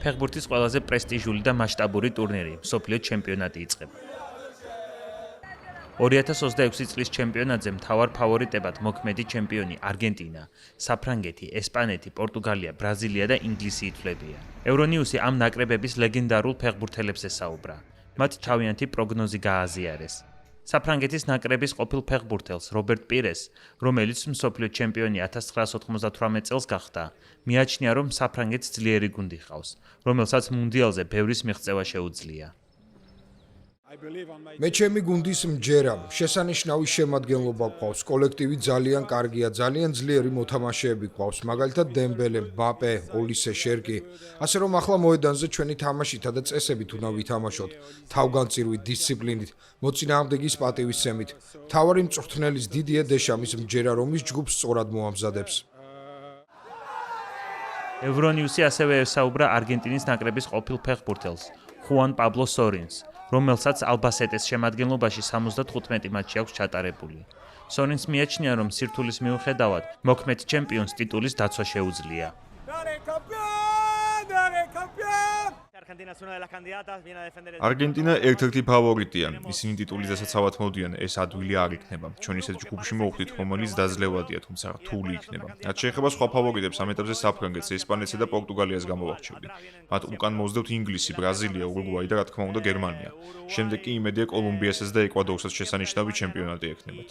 ფეხბურთის ყველაზე პრესტიჟული და მასშტაბური ტურნირი, მსოფლიო ჩემპიონატი იწყება. 2026 წლის ჩემპიონატზე მთავარ ფავორიტებად მოქმედი ჩემპიონი არგენტინა, საფრანგეთი, ესპანეთი, პორტუგალია, ბრაზილია და ინგლისი ითვლებიან. ევრონიუსი ამ ნაკრებების ლეგენდარულ ფეხბურთელებს ესაუბრა. მათ თავიანთი პროგნოზი გააზიარეს. საფრანგეთის ნაკრების ყოფილ ფეხბურთელს რობერტ პირეს, რომელიც მსოფლიო ჩემპიონი 1998 წელს გახდა, მიაჩნია, რომ საფრანგეთს ძლიერი გუნდი ჰყავს, რომელსაც მუნდიალზე ბევრის მიღწევა შეუძლია. მე ჩემი გუნდის მჯერა, შესანიშნავი შემადგენლობა გვყავს, კოლექტივი ძალიან კარგია, ძალიან ძლიერი მოთამაშეები გვყავს, მაგალითად დემბელე, მბაპე, ოლისე, შერკი. ასე რომ ახლა მოედანზე ჩვენი თამაშითა და წესებით უნდა ვითამაშოთ, თავგანწირვით, დისციპლინით, მოწინააღმდეგის პატივისცემით. მთავარი მწვრთნელის დიდია დეშამის მჯერა, რომის ჯგუფს სწორად მოამზადებს. ევრონიუსი ასევე ესაუბრა არგენტინის ნაკრების ყოფილ ფეხბურთელს, ხუან პაბლო სორინს, რომელსაც ალბასეტეს შემადგენლობაში 75 მატჩი აქვს ჩატარებული. სორინს მიაჩნია, რომ სირთულის მიუხედავად, მოქმედ ჩემპიონს ტიტულის დაცვა შეუძლია. არგენტინა ერთ-ერთი ფავორიტია. ისინი ტიტულის დასაცავად მოდიან, ეს ადვილი არ იქნება. ჩვენ ისეთ ჯგუფში მოვხვდით, რომელიც დაძლევადია, თუმცა რთული იქნება. რაც შეეხება სხვა ფავორიტებს, ამ ეტაპზე საფრანგეთს, ესპანეთსა და პორტუგალიას გამოვარჩევდი. მათ უკან მოუძდევთ ინგლისი, ბრაზილია, ურუგვაი და რა თქმა უნდა გერმანია. შემდეგ კი იმედია კოლუმბიასაც და ეკვადორსაც შესანიშნავი ჩემპიონატი ექნებათ.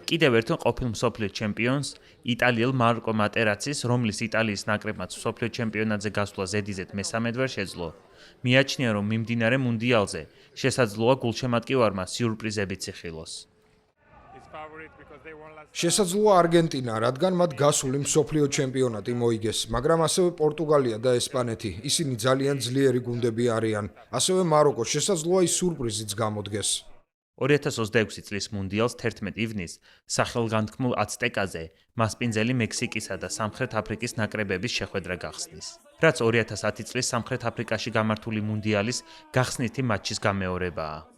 კიდევ ერთ ყოფილ მსოფლიო ჩემპიონს, იტალიელ მარკო მატერაცის, რომლის იტალიის ნაკრებმაც მსოფლიო ჩემპიონატზე გასვლა ზედიზედ მესამედვარ შეძლო, მიაჩნია, რომ მიმდინარე მუნდიალზე შესაძლოა გულშემატკივარმა სიურპრიზებიც იხილოს. შესაძლოა არგენტინა, რადგან მათ გასული მსოფლიო ჩემპიონატი მოიგეს, მაგრამ ასევე პორტუგალია და ესპანეთი, ისინი ძალიან ძლიერი გუნდები არიან. ასევე მაროკო შესაძლოა ის სიურპრიზიც გამოდგეს. 2026 წლის მუნდიალს 11 ივნისს სახელგანთქმულ აცტეკაზე მასპინძელი მექსიკისა და სამხრეთ აფრიკის ნაკრებების შეხვედრა გახსნის, რაც 2010 წლის სამხრეთ აფრიკაში გამართული მუნდიალის გახსნითი მატჩის გამეორებაა.